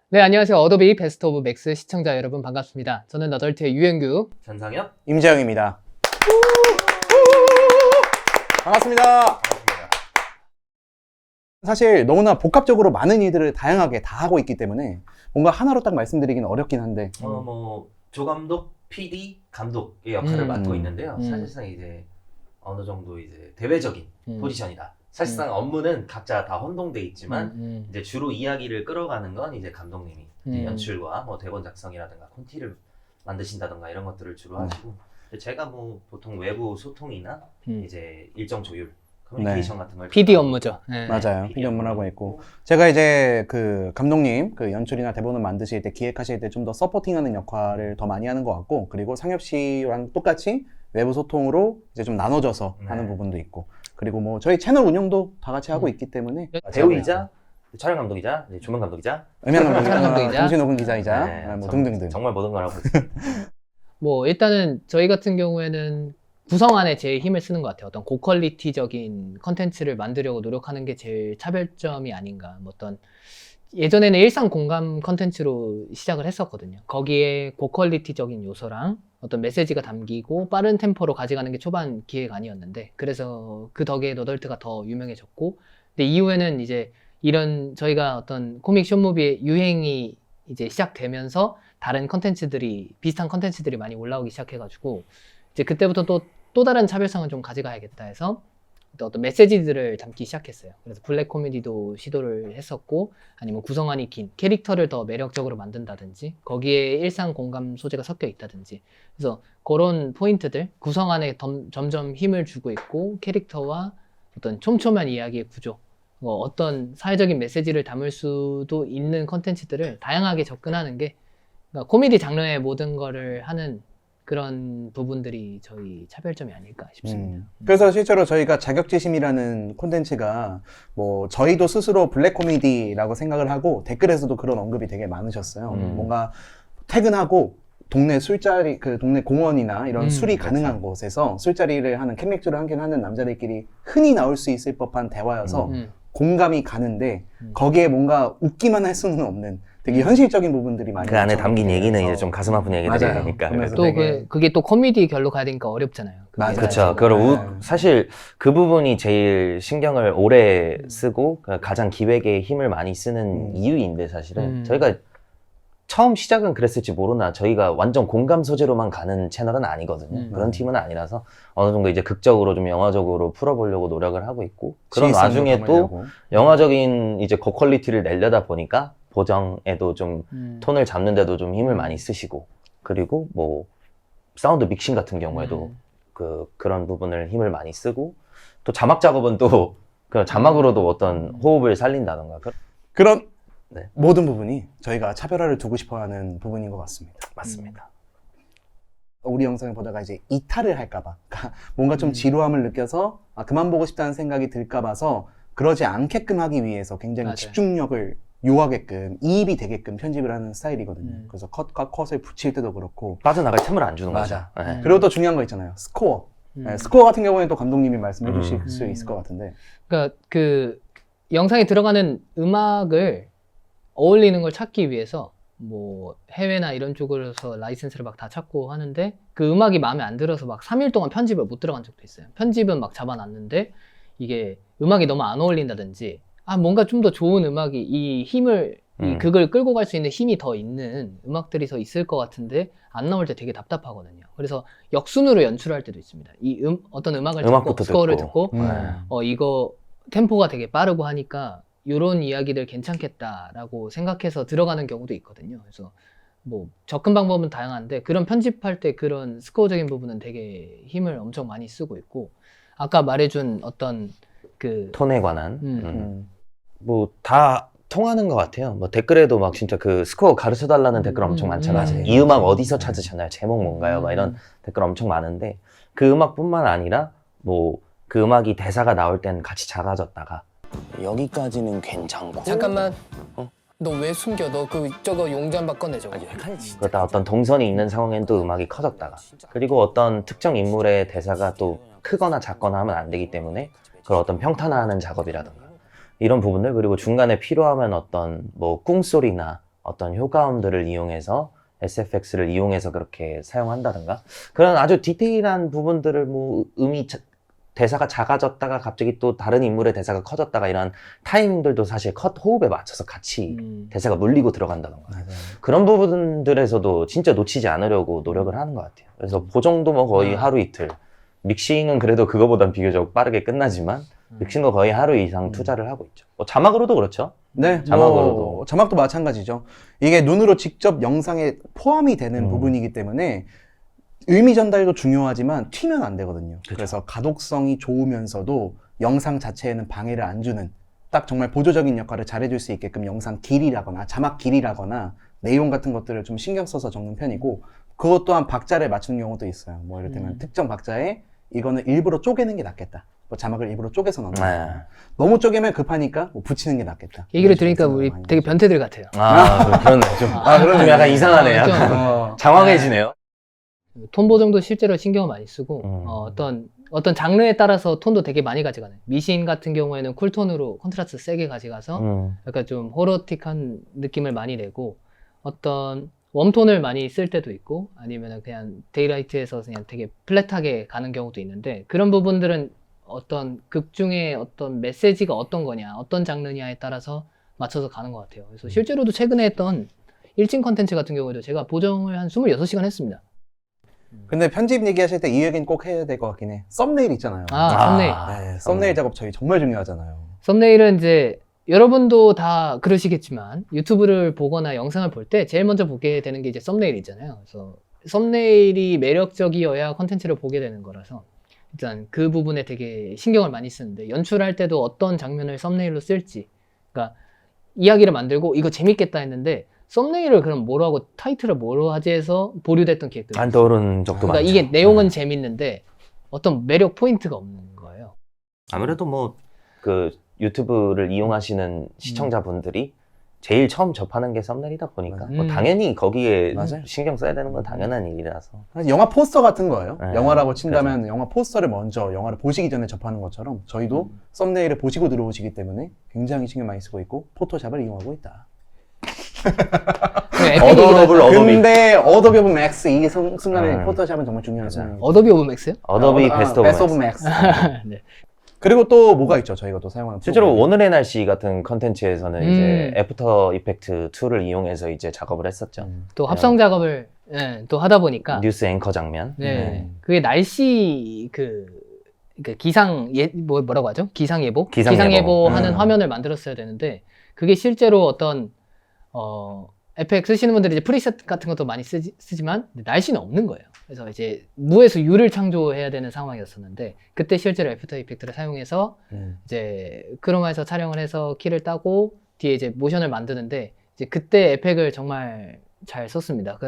네, 안녕하세요. 어도비 베스트 오브 맥스 시청자 여러분 반갑습니다. 저는 너덜트의 유현규. 전상엽 임재영입니다. 반갑습니다. 사실 너무나 복합적으로 많은 일들을 다양하게 다 하고 있기 때문에 뭔가 하나로 딱 말씀드리기는 어렵긴 한데 뭐 조감독, PD, 감독의 역할을 맡고 있는데요. 음. 사실상 이제 어느 정도 이제 대외적인 포지션이다. 사실상 음. 업무는 각자 다 혼동돼 있지만 음. 이제 주로 이야기를 끌어가는 건 이제 감독님이 이제 연출과 뭐 대본 작성이라든가 콘티를 만드신다든가 이런 것들을 주로 하시고 제가 뭐 보통 외부 소통이나 이제 일정 조율, 커뮤니케이션 같은 걸 PD 업무죠. 네. 맞아요. PD PD 업무를 하고 있고 제가 이제 그 감독님 그 연출이나 대본을 만드실 때 기획하실 때 좀 더 서포팅하는 역할을 더 많이 하는 것 같고 그리고 상엽 씨랑 똑같이 외부 소통으로 이제 좀 나눠져서 하는 부분도 있고 그리고 뭐 저희 채널 운영도 다 같이 하고 있기 때문에 배우이자 촬영 감독이자 이제 조명 감독이자 음향 촬영 감독이자 감독이자, 동시 녹음 기자이자 네, 뭐 등등등. 정말 모든 걸 하고 있습니다. 뭐 일단은 저희 같은 경우에는 구성 안에 제일 힘을 쓰는 것 같아요. 어떤 고퀄리티적인 컨텐츠를 만들려고 노력하는 게 제일 차별점이 아닌가. 뭐 어떤 예전에는 일상 공감 컨텐츠로 시작을 했었거든요. 거기에 고퀄리티적인 요소랑 어떤 메시지가 담기고 빠른 템포로 가져가는 게 초반 기획 아니었는데 그래서 그 덕에 너덜트가 더 유명해졌고 근데 이후에는 이제 이런 저희가 어떤 코믹 숏무비의 유행이 이제 시작되면서 다른 컨텐츠들이 비슷한 컨텐츠들이 많이 올라오기 시작해가지고 이제 그때부터 또 다른 차별성을 좀 가져가야겠다 해서 어떤 메시지들을 담기 시작했어요. 그래서 블랙 코미디도 시도를 했었고 아니면 구성안이 긴 캐릭터를 더 매력적으로 만든다든지 거기에 일상 공감 소재가 섞여 있다든지 그래서 그런 포인트들 구성안에 점점 힘을 주고 있고 캐릭터와 어떤 촘촘한 이야기의 구조 어떤 사회적인 메시지를 담을 수도 있는 컨텐츠들을 다양하게 접근하는 게 그러니까 코미디 장르의 모든 거를 하는 그런 부분들이 저희 차별점이 아닐까 싶습니다. 그래서 실제로 저희가 자격지심이라는 콘텐츠가 뭐 저희도 스스로 블랙 코미디라고 생각을 하고 댓글에서도 그런 언급이 되게 많으셨어요. 뭔가 퇴근하고 동네 술자리, 그 동네 공원이나 이런 술이 가능한 곳에서 술자리를 하는 캔맥주를 한 캔 하는 남자들끼리 흔히 나올 수 있을 법한 대화여서 공감이 가는데 거기에 뭔가 웃기만 할 수는 없는 되게 현실적인 부분들이 많이 그 안에 있죠. 담긴 얘기는 그래서 이제 좀 가슴 아픈 얘기들이 맞아요. 되니까. 그러면서 또 되게 그게 또 코미디 결로 가야 되니까 어렵잖아요. 맞아요. 그렇죠. 그걸 사실 그 부분이 제일 신경을 오래 쓰고 가장 기획에 힘을 많이 쓰는 이유인데 사실은 저희가 처음 시작은 그랬을지 모르나 저희가 완전 공감 소재로만 가는 채널은 아니거든요. 그런 팀은 아니라서 어느 정도 이제 극적으로 좀 영화적으로 풀어보려고 노력을 하고 있고 그런 와중에 또 영화적인 이제 고퀄리티를 내려다 보니까 보정에도 좀 톤을 잡는데도 좀 힘을 많이 쓰시고 그리고 뭐 사운드 믹싱 같은 경우에도 그런 부분을 힘을 많이 쓰고 또 자막 작업은 또 그 자막으로도 어떤 호흡을 살린다던가 그런 네. 모든 부분이 저희가 차별화를 두고 싶어하는 부분인 것 같습니다. 맞습니다. 우리 영상을 보다가 이제 이탈을 할까봐 뭔가 좀 지루함을 느껴서 그만 보고 싶다는 생각이 들까봐서 그러지 않게끔 하기 위해서 굉장히 맞아요. 집중력을 요하게끔 이입이 되게끔 편집을 하는 스타일이거든요. 그래서 컷과 컷을 붙일 때도 그렇고 빠져나갈 틈을 안 주는 맞아. 거죠. 네. 그리고 또 중요한 거 있잖아요. 스코어. 네, 스코어 같은 경우에는 또 감독님이 말씀해 주실 수 있을 것 같은데 그러니까 그 영상에 들어가는 음악을 어울리는 걸 찾기 위해서 뭐 해외나 이런 쪽으로서 라이센스를 막 다 찾고 하는데 그 음악이 마음에 안 들어서 막 3일 동안 편집을 못 들어간 적도 있어요. 편집은 막 잡아놨는데 이게 음악이 너무 안 어울린다든지 뭔가 좀 더 좋은 음악이 이 힘을 이 극을 끌고 갈 수 있는 힘이 더 있는 음악들이 더 있을 것 같은데 안 나올 때 되게 답답하거든요. 그래서 역순으로 연출할 때도 있습니다. 어떤 음악을 듣고 스코어를 듣고 이거 템포가 되게 빠르고 하니까 이런 이야기들 괜찮겠다라고 생각해서 들어가는 경우도 있거든요. 그래서 뭐 접근 방법은 다양한데 그런 편집할 때 그런 스코어적인 부분은 되게 힘을 엄청 많이 쓰고 있고 아까 말해준 어떤 그 톤에 관한 뭐 다 통하는 것 같아요. 뭐 댓글에도 막 진짜 그 스코어 가르쳐 달라는 댓글 엄청 많잖아요. 이 음악 어디서 찾으셨나요? 제목 뭔가요? 막 이런 댓글 엄청 많은데 그 음악뿐만 아니라 뭐 그 음악이 대사가 나올 땐 같이 작아졌다가 여기까지는 괜찮고 잠깐만 너 왜 숨겨? 너 저거 용잠바 꺼내 저거. 그러다 어떤 동선이 있는 상황엔 또 음악이 커졌다가 그리고 어떤 특정 인물의 대사가 또 크거나 작거나 하면 안 되기 때문에 그걸 어떤 평탄화하는 작업이라든가 이런 부분들 그리고 중간에 필요하면 어떤 뭐 꿍소리나 어떤 효과음들을 이용해서 SFX를 이용해서 그렇게 사용한다든가 그런 아주 디테일한 부분들을 뭐 대사가 작아졌다가 갑자기 또 다른 인물의 대사가 커졌다가 이런 타이밍들도 사실 컷 호흡에 맞춰서 같이 대사가 물리고 들어간다던가 맞아요. 그런 부분들에서도 진짜 놓치지 않으려고 노력을 하는 것 같아요. 그래서 보정도 뭐 거의 하루 이틀, 믹싱은 그래도 그거보단 비교적 빠르게 끝나지만 믹싱도 거의 하루 이상 투자를 하고 있죠. 뭐 자막으로도 그렇죠. 네, 자막으로도. 자막도 마찬가지죠. 이게 눈으로 직접 영상에 포함이 되는 음. 부분이기 때문에 의미 전달도 중요하지만 튀면 안 되거든요. 그쵸. 그래서 가독성이 좋으면서도 영상 자체에는 방해를 안 주는 딱 정말 보조적인 역할을 잘해줄 수 있게끔 영상 길이라거나 자막 길이라거나 내용 같은 것들을 좀 신경 써서 적는 편이고 그것 또한 박자를 맞추는 경우도 있어요. 뭐 예를 들면 특정 박자에 이거는 일부러 쪼개는 게 낫겠다. 뭐 자막을 일부러 쪼개서 넣는다. 네. 너무 쪼개면 급하니까 뭐 붙이는 게 낫겠다. 얘기를 이런 식으로 들으니까 생각을 우리 많이 되게 하죠. 변태들 같아요. 그렇네. 좀 약간 이상하네. 좀, 약간 장황해지네요. 톤 보정도 실제로 신경을 많이 쓰고 음. 어떤 장르에 따라서 톤도 되게 많이 가져가는. 미신 같은 경우에는 쿨톤으로 컨트라스트 세게 가져가서 약간 좀 호러틱한 느낌을 많이 내고 어떤 웜톤을 많이 쓸 때도 있고 아니면 그냥 데이라이트에서 그냥 되게 플랫하게 가는 경우도 있는데 그런 부분들은 어떤 극 중에 어떤 메시지가 어떤 거냐 어떤 장르냐에 따라서 맞춰서 가는 것 같아요. 그래서 실제로도 최근에 했던 일진 컨텐츠 같은 경우에도 제가 보정을 한 26시간 했습니다. 근데 편집 얘기하실 때 이 얘기는 꼭 해야 될 것 같긴 해. 썸네일 있잖아요. 썸네일. 네, 썸네일 작업 저희 정말 중요하잖아요. 썸네일은 이제 여러분도 다 그러시겠지만 유튜브를 보거나 영상을 볼 때 제일 먼저 보게 되는 게 이제 썸네일이잖아요. 그래서 썸네일이 매력적이어야 컨텐츠를 보게 되는 거라서 일단 그 부분에 되게 신경을 많이 쓰는데 연출할 때도 어떤 장면을 썸네일로 쓸지 그러니까 이야기를 만들고 이거 재밌겠다 했는데 썸네일을 그럼 뭐로 하고 타이틀을 뭐로 하지 해서 보류됐던 기획들이 안 있어요. 떠오르는 적도 그러니까 많죠. 이게 내용은 재밌는데 어떤 매력 포인트가 없는 거예요. 아무래도 뭐 그 유튜브를 이용하시는 시청자분들이 제일 처음 접하는 게 썸네일이다 보니까 맞아요. 뭐 당연히 거기에 맞아요. 신경 써야 되는 건 당연한 일이라서 영화 포스터 같은 거예요. 네, 영화라고 친다면 영화 포스터를 먼저 영화를 보시기 전에 접하는 것처럼 저희도 썸네일을 보시고 들어오시기 때문에 굉장히 신경 많이 쓰고 있고 포토샵을 이용하고 있다. 근데 어도비 오브 맥스 이 순간에 포토샵은 정말 중요한 순간. 어도비 오브 맥스요? 어도비 베스트 오브 맥스. 맥스. 네. 그리고 또 뭐가 있죠? 저희가 또 사용하는 실제로 프로그램이. 오늘의 날씨 같은 컨텐츠에서는 이제 애프터 이펙트 2를 이용해서 이제 작업을 했었죠. 또 합성 작업을 또 하다 보니까 뉴스 앵커 장면. 그게 날씨 그 기상 뭐라고 하죠? 기상 예보? 기상 예보. 하는 화면을 만들었어야 되는데 그게 실제로 어떤 FX 쓰시는 분들이 이제 프리셋 같은 것도 많이 쓰지만 날씨는 없는 거예요. 그래서 이제 무에서 유를 창조해야 되는 상황이었었는데 그때 실제로 애프터 이펙트를 사용해서 이제 크로마에서 촬영을 해서 키를 따고 뒤에 이제 모션을 만드는데 이제 그때 에펙을 정말 잘 썼습니다.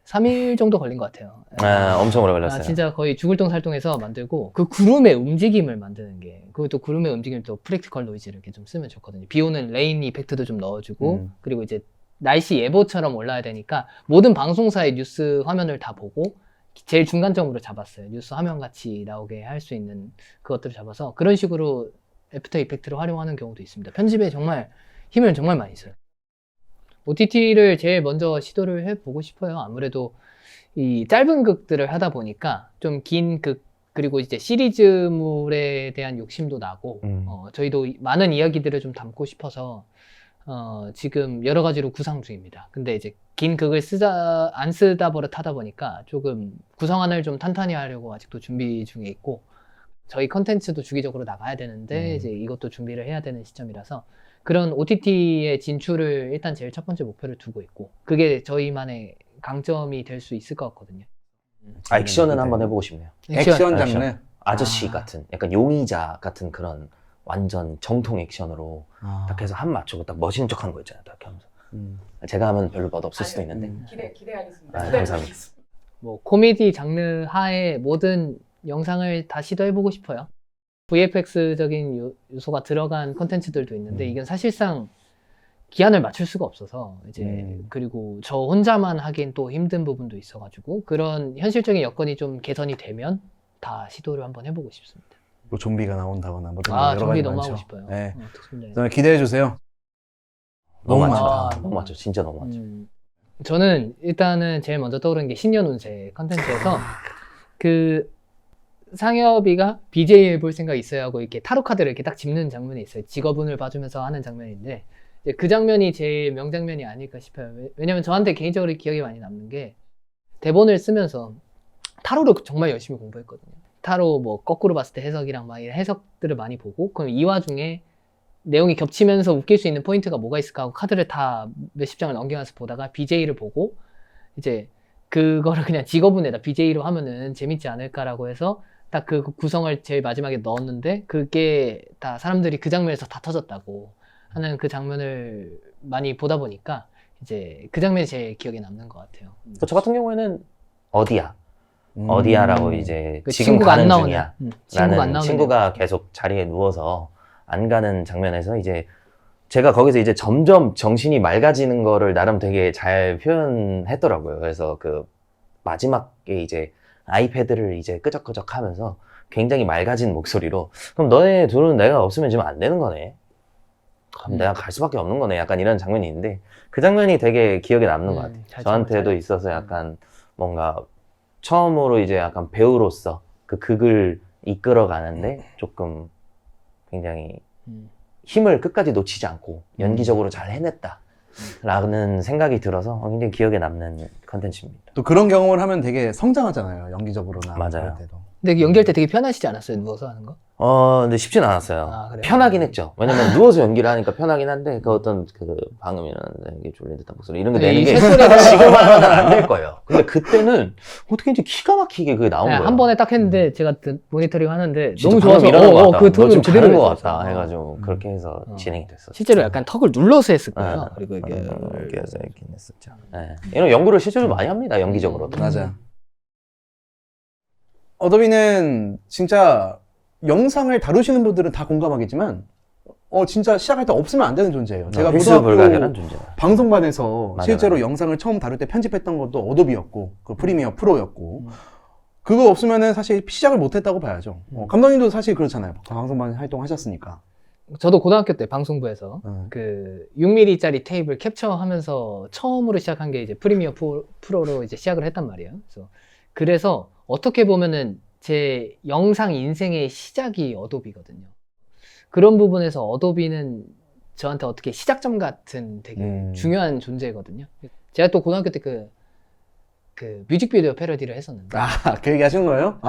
3일 정도 걸린 것 같아요. 엄청 오래 걸렸어요. 진짜 거의 죽을 똥 살똥해서 만들고 그 구름의 움직임을 만드는 게 그것도 구름의 움직임 또 프랙티컬 노이즈를 이렇게 좀 쓰면 좋거든요. 비 오는 레인 이펙트도 좀 넣어주고 그리고 이제 날씨 예보처럼 올라야 되니까 모든 방송사의 뉴스 화면을 다 보고 제일 중간점으로 잡았어요. 뉴스 화면 같이 나오게 할 수 있는 그것들을 잡아서 그런 식으로 애프터 이펙트를 활용하는 경우도 있습니다. 편집에 정말 힘을 정말 많이 써요. OTT를 제일 먼저 시도를 해보고 싶어요. 아무래도 이 짧은 극들을 하다 보니까 좀 긴 극 그리고 이제 시리즈물에 대한 욕심도 나고 저희도 많은 이야기들을 좀 담고 싶어서 지금 여러 가지로 구상 중입니다. 근데 이제 긴 극을 안 쓰다 버릇하다 보니까 조금 구성안을 좀 탄탄히 하려고 아직도 준비 중에 있고 저희 컨텐츠도 주기적으로 나가야 되는데 이제 이것도 준비를 해야 되는 시점이라서 그런 OTT의 진출을 일단 제일 첫 번째 목표를 두고 있고 그게 저희만의 강점이 될 수 있을 것 같거든요. 액션은 한번 해보고 싶네요. 액션 장르. 아저씨 같은 약간 용의자 같은 그런 완전 정통 액션으로 딱 해서 한 맞추고 딱 멋있는 척 하는 거 있잖아요. 딱 하면서. 제가 하면 별로 멋없을 수도 있는데. 기대하겠습니다. 감사합니다. 뭐 코미디 장르 하에 모든 영상을 다 시도해보고 싶어요. VFX적인 요소가 들어간 컨텐츠들도 있는데 이건 사실상 기한을 맞출 수가 없어서 이제 그리고 저 혼자만 하긴 또 힘든 부분도 있어가지고 그런 현실적인 여건이 좀 개선이 되면 다 시도를 한번 해보고 싶습니다. 뭐 좀비가 나온다거나 뭐 여러 좀비 가지 너무 많죠. 하고 싶어요. 네. 특수분야에. 기대해 주세요. 너무 너무 많죠. 많다. 너무 많죠. 진짜 너무 많죠. 저는 일단은 제일 먼저 떠오르는 게 신년 운세 컨텐츠에서 그 상엽이가 BJ를 볼 생각이 있어야 하고 이렇게 타로 카드를 이렇게 딱 짚는 장면이 있어요. 직업운을 봐주면서 하는 장면인데 이제 그 장면이 제일 명장면이 아닐까 싶어요. 왜냐면 저한테 개인적으로 기억이 많이 남는 게 대본을 쓰면서 타로를 정말 열심히 공부했거든요. 타로 뭐 거꾸로 봤을 때 해석이랑 막 이런 해석들을 많이 보고 그럼 이 와중에 내용이 겹치면서 웃길 수 있는 포인트가 뭐가 있을까 하고 카드를 다 몇십 장을 넘겨가면서 보다가 BJ를 보고 이제 그거를 그냥 직업운에다 BJ로 하면은 재밌지 않을까라고 해서 딱 그 구성을 제일 마지막에 넣었는데 그게 다 사람들이 그 장면에서 다 터졌다고 하는 그 장면을 많이 보다 보니까 이제 그 장면이 제일 기억에 남는 것 같아요. 저 같은 경우에는 어디야? 어디야라고 이제 그 지금 친구가 안 가는 나오는, 중이야. 친구가 안 라는 나오는 친구가 계속 자리에 누워서 안 가는 장면에서 이제 제가 거기서 이제 점점 정신이 맑아지는 거를 나름 되게 잘 표현했더라고요. 그래서 그 마지막에 이제 아이패드를 이제 끄적끄적 하면서 굉장히 맑아진 목소리로 그럼 너네 둘은 내가 없으면 지금 안 되는 거네. 그럼 내가 갈 수밖에 없는 거네. 약간 이런 장면이 있는데 그 장면이 되게 기억에 남는 것 같아요. 잘 저한테도 참았어요. 있어서 약간 뭔가 처음으로 이제 약간 배우로서 그 극을 이끌어 가는데 조금 굉장히 힘을 끝까지 놓치지 않고 연기적으로 잘 해냈다. 라는 생각이 들어서 굉장히 기억에 남는 컨텐츠입니다. 또 그런 경험을 하면 되게 성장하잖아요. 연기적으로나. 맞아요. 그럴 때도. 근데 연기할 때 되게 편하시지 않았어요? 누워서 하는 거? 근데 쉽진 않았어요. 아, 그래요? 편하긴 했죠. 왜냐면 누워서 연기를 하니까 편하긴 한데 그 어떤 그 방음이나 이게 졸린 듯한 목소리 이런 거 내는 이 게 새소리가 지금 하면 안 될 거예요. 근데 그때는 어떻게 이제 기가 막히게 그게 나온 네, 거예요. 한 번에 딱 했는데 제가 모니터링 하는데 진짜 너무 방금 좋아서 일어난 것 같다. 그 너 톤을 지금 제대로 가는 것 했어. 같다 해가지고 그렇게 해서 진행이 됐었죠. 실제로 약간 턱을 눌러서 했을 거예요. 네. 그리고 이게 이렇게 해서 이렇게 했었죠. 네. 이런 연구를 실제로 많이 합니다. 연기적으로도. 맞아. 어도비는 진짜 영상을 다루시는 분들은 다 공감하겠지만 진짜 시작할 때 없으면 안 되는 존재예요. 제가 필수 고등학교 불가결한 존재. 방송반에서 맞아, 실제로 맞아. 영상을 처음 다룰 때 편집했던 것도 어도비였고 그 프리미어 프로였고 그거 없으면은 사실 시작을 못했다고 봐야죠. 감독님도 사실 그렇잖아요. 방송반 활동하셨으니까. 저도 고등학교 때 방송부에서 음. 그 6mm짜리 테이프를 캡처하면서 처음으로 시작한 게 이제 프리미어 프로로 이제 시작을 했단 말이에요. 그래서 어떻게 보면은 제 영상 인생의 시작이 어도비거든요. 그런 부분에서 어도비는 저한테 어떻게 시작점 같은 되게 중요한 존재거든요. 제가 또 고등학교 때 그 뮤직비디오 패러디를 했었는데 그 얘기 하시는 거예요?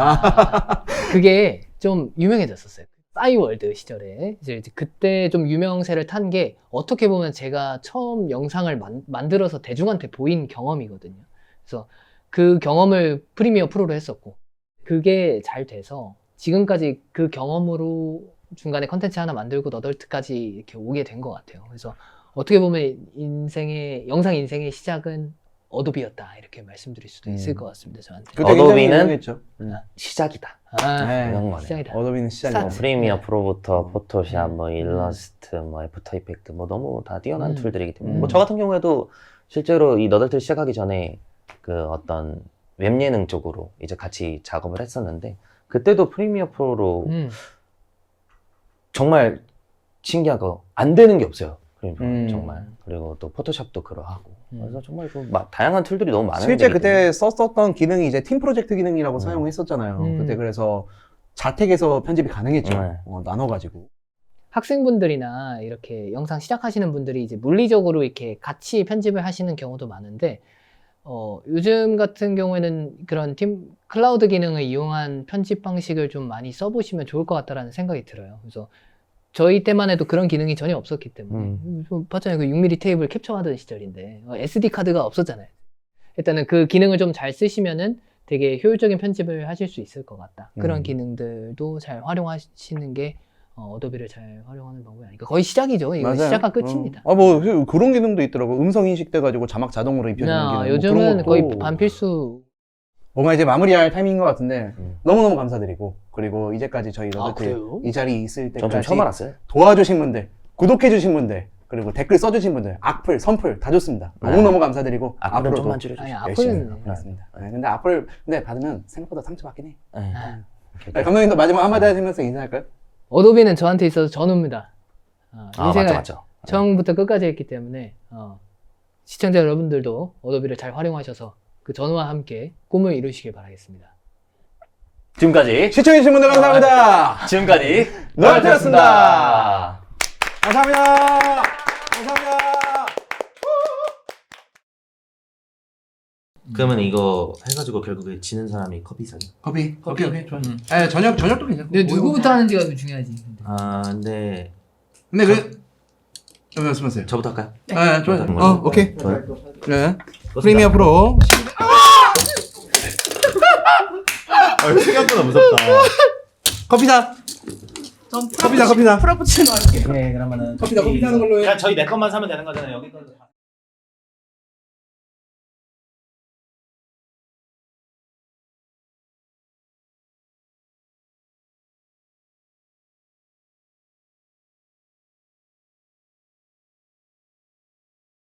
그게 좀 유명해졌었어요. 싸이월드 시절에 이제 그때 좀 유명세를 탄 게 어떻게 보면 제가 처음 영상을 만들어서 대중한테 보인 경험이거든요. 그래서 그 경험을 프리미어 프로로 했었고 그게 잘 돼서 지금까지 그 경험으로 중간에 컨텐츠 하나 만들고 너덜트까지 이렇게 오게 된 것 같아요. 그래서 어떻게 보면 영상 인생의 시작은 어도비였다 이렇게 말씀드릴 수도 있을 것 같습니다. 저한테. 그때 굉장히 어도비는 유명했죠. 시작이다. 네. 이런 거네. 시작이다. 어도비는 시작이다. 프리미어 프로부터 포토샵, 뭐 일러스트, 뭐 애프터 이펙트, 뭐 너무 다 뛰어난 툴들이기 때문에 뭐 저 같은 경우에도 실제로 이 너덜트를 시작하기 전에 그 어떤 웹예능 쪽으로 이제 같이 작업을 했었는데 그때도 프리미어 프로로 정말 신기한 거 안 되는 게 없어요. 정말. 그리고 또 포토샵도 그러하고. 그래서 정말 그 다양한 툴들이 너무 많은 실제 그때 썼었던 기능이 이제 팀 프로젝트 기능이라고 사용했었잖아요. 그때 그래서 자택에서 편집이 가능했죠. 나눠가지고. 학생분들이나 이렇게 영상 시작하시는 분들이 이제 물리적으로 이렇게 같이 편집을 하시는 경우도 많은데 요즘 같은 경우에는 그런 팀 클라우드 기능을 이용한 편집 방식을 좀 많이 써보시면 좋을 것 같다라는 생각이 들어요. 그래서 저희 때만 해도 그런 기능이 전혀 없었기 때문에 좀 봤잖아요. 그 6mm 테이블 캡처하던 시절인데 SD 카드가 없었잖아요. 일단은 그 기능을 좀 잘 쓰시면은 되게 효율적인 편집을 하실 수 있을 것 같다. 그런 기능들도 잘 활용하시는 게 어도비를 잘 활용하는 방법이 아닐까. 거의 시작이죠. 이거 맞아요. 시작과 끝입니다. 뭐 그런 기능도 있더라고. 음성 인식돼가지고 자막 자동으로 입혀주는 기능. 요즘은 그런 것도 거의 반필수. 뭔가 이제 마무리할 타이밍인 것 같은데 너무너무 감사드리고 그리고 이제까지 저희 그래요? 이 자리 있을 전 좀 때까지 처음 알았어요. 도와주신 분들, 구독해주신 분들, 그리고 댓글 써주신 분들, 악플, 선플 다 좋습니다. 너무너무 감사드리고 앞으로 앞으로도 좀만 줄여주시죠. 아니, 열심히 악플은 하겠습니다. 근데 악플 받으면 생각보다 상처받긴 해. 네. 감독님도 마지막 한마디 하시면서 인사할까요? 어도비는 저한테 있어서 전우입니다. 맞죠. 처음부터 끝까지 했기 때문에 시청자 여러분들도 어도비를 잘 활용하셔서 그 전우와 함께 꿈을 이루시길 바라겠습니다. 지금까지 시청해주신 분들 감사합니다. 지금까지 노알트였습니다. 감사합니다. 감사합니다. 그러면 이거 해가지고 결국에 지는 사람이 커피 사기. 커피. 오케이. 좋아. 저녁도 괜찮고. 근데 누구부터 하는지가 좀 중요하지. 아 근데 근데 말씀하세요. 저부터 할까요? 네, 좋아요. 오케이. 좋아요. 네. 프리미어 프로. 생각보다 무섭다. 커피다. 전 커피다. 프라푸치노 할게요. 네 그러면은 커피다 하는 걸로 해. 그냥 저희 내 것만 사면 되는 거잖아요. 여기 거